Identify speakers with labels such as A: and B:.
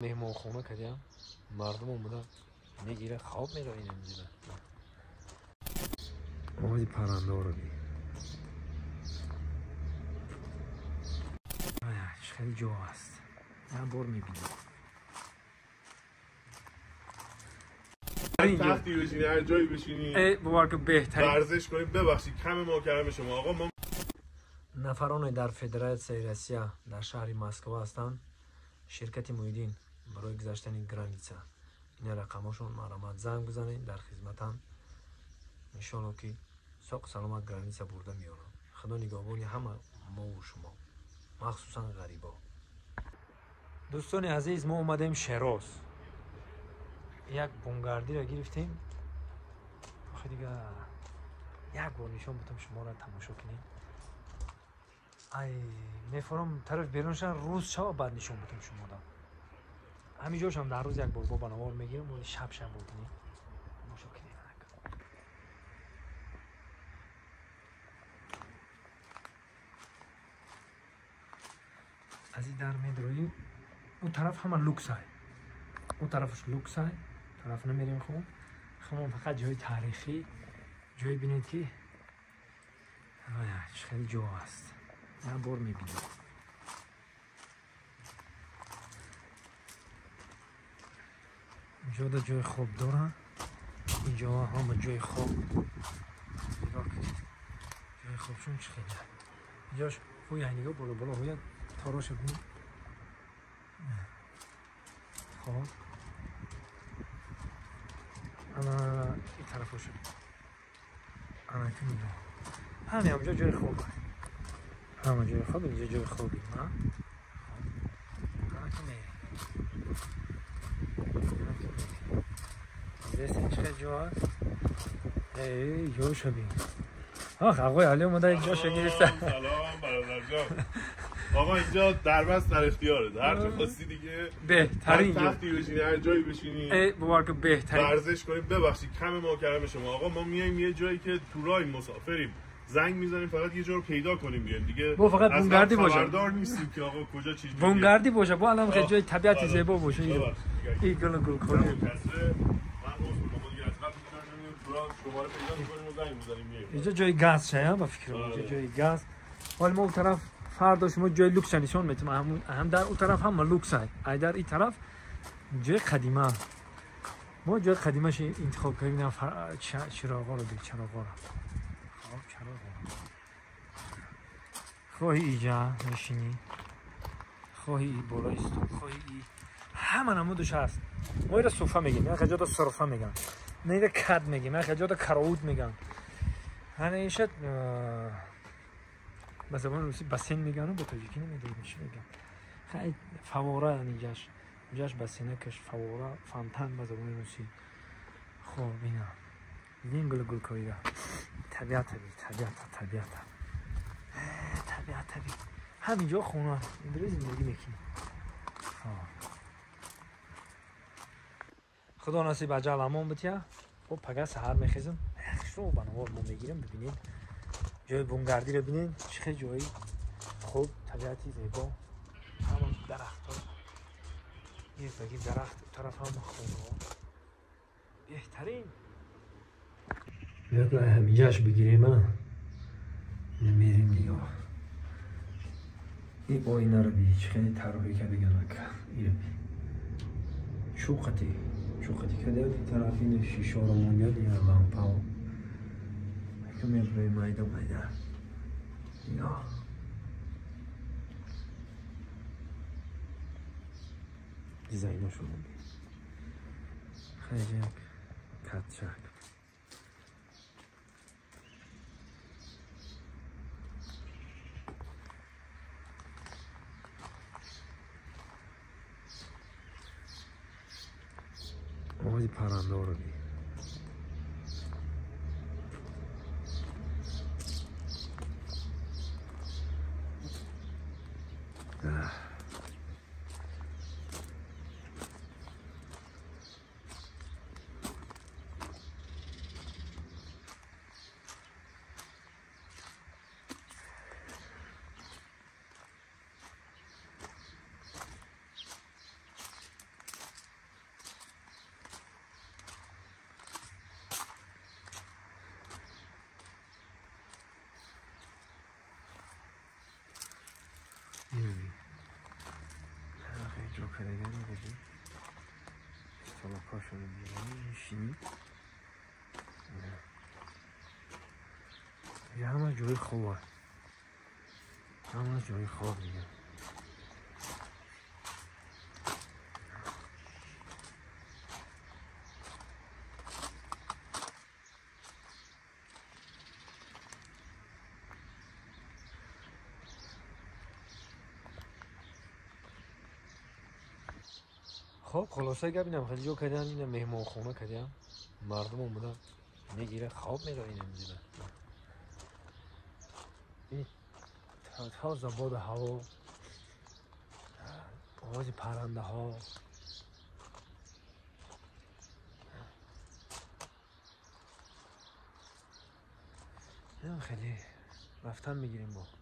A: مهمان خونه کردیم مردم اومدن میگیره خواب میره این اینجا آوازی پرنده رو بی خیلی جا هست من بار میبینم
B: تختی بشینی هر جایی بشینی
A: ببار که بهترین
B: ورزش کنید. ببخشید کم ما کردم شما آقا. ما
A: نفران در فدراسیای روسیه در شهر مسکو هستند. شرکت مویدین برای گذشتن گرانیسا این رقمشون مرامت زنگ بزنید در خدمتن ان شاء الله که ساق سلامت گرانیسا برده میارن. خدا نگهبانی همه ما و شما مخصوصا غریبا. دوستان عزیز ما اومدیم شیراز یک بونگاردی را گرفتیم. آخه دیگه یک بار نشان بدم شما را تماشا کنید. ای میفرم طرف بیرونشان روز شب بعد نشان بدم شما را. همینجاش هم در روز یک بار با بنوار میگیرم ولی شب بودنی تماشا کنید. از این در میدرویم اون طرف همه لوکس های اون طرفش لوکس های طرف نمیریم خوب فقط جای تاریخی جای بینید که خیلی جا هست من بار میبینم. اینجا دا جای خواب دارن. اینجا همه جای خواب جای خوابشون چه خیلی اینجاش خوی هنگاه بالا هوی تاراش بینید. خب اما این طرف شد اما که میدونم همه همجا جای خواب همه جای خواب اینجا جای خوابی همه که میریم اینجا چه جا هست ای جا شدیم. آقای علی اومده یک جا شگیرستن.
B: سلام برادر جان. آقا اینجا دربست در اختیاره. هر جا خواستی دیگه
A: بهترین
B: تختی بشینی هر جایی بشینی
A: ببار که بهترین
B: ورزش کنید. ببخشید کم ما کردم شما آقا. ما میایم یه جایی که تو راه مسافریم زنگ میزنیم فقط یه جا رو پیدا کنیم بیایم دیگه.
A: با فقط بونگاردی باشه.
B: خبردار نیستیم که آقا کجا چیز
A: بونگاردی باشه با الان خیلی جای طبیعت زیبا باشه. این گل خوری اینجا جای گاز شه با فکر اینجا جای گاز. ولی ما اون طرف فردا شما جای لوکس نشون میدیم. هم در اون طرف هم لوکس های ای در این طرف جای قدیمه. ما جای قدیمه ش انتخاب کردیم. چراغا رو دید چراغا رو خب چراغا خواهی اینجا نشینی خواهی ای بالا استو خواهی ای همه نمودش هست. ما ایره صوفه میگیم یا خجاتا صرفه میگن نه ایره کد میگیم یا خجاتا کراود میگن. هنیشت به زبان روسی بسین میگن و با تاجیکی نمیدونیم چی میگن. خیلی فواره اینجاش بسینه کش فواره فانتان به زبان روسی. خب اینا این گل کاییده طبیعت همینجا خونه اینجا زندگی میکنیم. خدا نصیب اجل امان بتیا. خب پگه سحر میخیزم شو بنوار ما میگیرم. ببینید جای بونگاردی رو ببینید چه جایی خوب طبیعتی زیبا همون درخت ها یه بگیم درخت طرف هم خونه ها بهترین بیاد همینجاش بگیریم ها نمیریم دیگه. این آینه رو بید خیلی طراحی کرده گنک اینو بید چوقتی کده این طرف این شیشه رو مونده دیگه لامپا و کمی روی مایده اینا دیزایناشون رو بید خیلی یک کتشک آوازی پرنده رو بید دیگری بودیم سلاکاشون دیگری شینی یه همه جای خوبه همه جای خوب دیگه خب خلاصه گبینم خیلی جو کردن اینه مهمان خونه کردیم مردم هم بودن میگیره خواب میره اینه میزیره این تازه باد هوا آواز پرنده ها خیلی رفتن میگیریم با